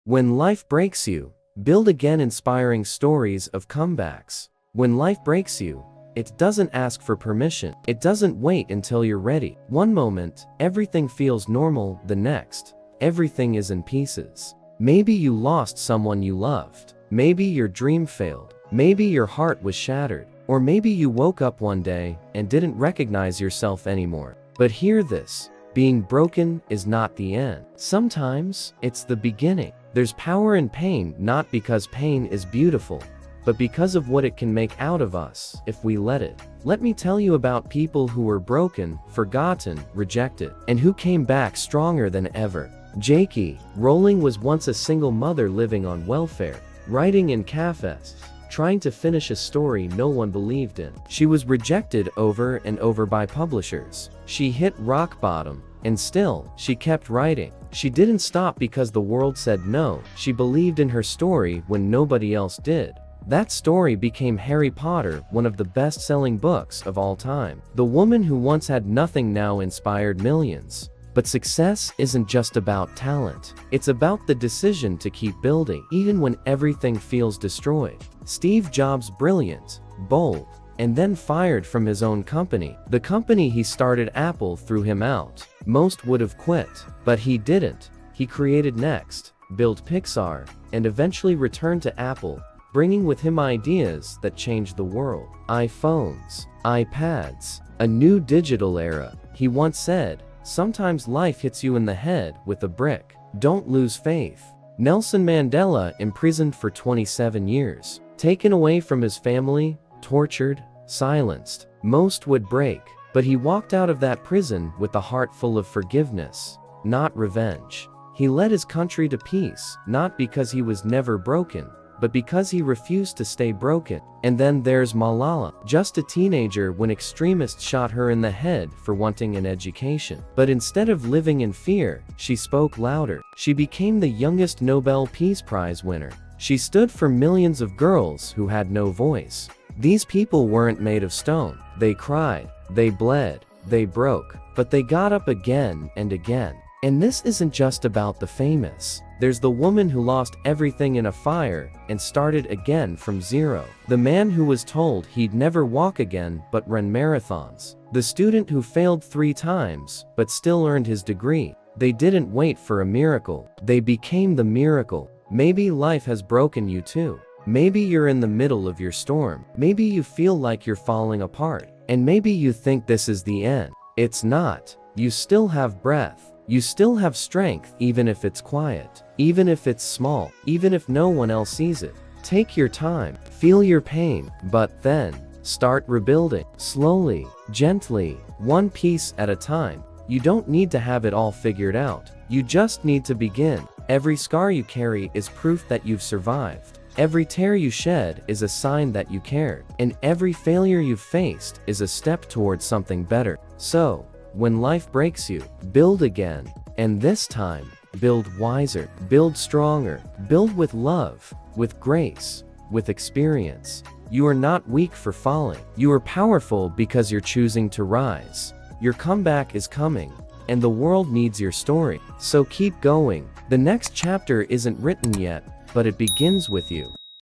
When life breaks you, build again. Inspiring stories of comebacks. When life breaks you, it doesn't ask for permission. It doesn't wait until you're ready. One moment, everything feels normal. The next, everything is in pieces. Maybe you lost someone you loved. Maybe your dream failed. Maybe your heart was shattered. Or maybe you woke up one day and didn't recognize yourself anymore. But hear this. Being broken is not the end. Sometimes, it's the beginning. There's power in pain, not because pain is beautiful, but because of what it can make out of us if we let it. Let me tell you about people who were broken, forgotten, rejected, and who came back stronger than ever. J.K. Rowling was once a single mother living on welfare, writing in cafes, trying to finish a story no one believed in. She was rejected over and over by publishers. She hit rock bottom, and still, she kept writing. She didn't stop because the world said no. She believed in her story when nobody else did. That story became Harry Potter, one of the best-selling books of all time. The woman who once had nothing now inspired millions. But success isn't just about talent. It's about the decision to keep building, even when everything feels destroyed. Steve Jobs, brilliant, bold, and then fired from his own company. The company he started, Apple, threw him out. Most would have quit, but he didn't. He created Next, built Pixar, and eventually returned to Apple, bringing with him ideas that changed the world. iPhones, iPads, a new digital era. He once said, "Sometimes life hits you in the head with a brick. Don't lose faith." Nelson Mandela, imprisoned for 27 years, taken away from his family, tortured, silenced. Most would break, but he walked out of that prison with a heart full of forgiveness, not revenge. He led his country to peace, not because he was never broken, but because he refused to stay broken. And then there's Malala, just a teenager when extremists shot her in the head for wanting an education. But instead of living in fear, she spoke louder. She became the youngest Nobel Peace Prize winner. She stood for millions of girls who had no voice. These people weren't made of stone. They cried, they bled, they broke, but they got up again and again. And this isn't just about the famous. There's the woman who lost everything in a fire and started again from zero. The man who was told he'd never walk again but run marathons. The student who failed 3 times but still earned his degree. They didn't wait for a miracle. They became the miracle. Maybe life has broken you too. Maybe you're in the middle of your storm. Maybe you feel like you're falling apart. And maybe you think this is the end. It's not. You still have breath. You still have strength, even if it's quiet, even if it's small, even if no one else sees it. Take your time, feel your pain, but then start rebuilding. Slowly, gently, one piece at a time. You don't need to have it all figured out. You just need to begin. Every scar you carry is proof that you've survived. Every tear you shed is a sign that you cared. And every failure you've faced is a step towards something better. So, when life breaks you, build again. And this time, build wiser, build stronger, build with love, with grace, with experience. You are not weak for falling. You are powerful because you're choosing to rise. Your comeback is coming, and the world needs your story. So keep going. The next chapter isn't written yet, but it begins with you.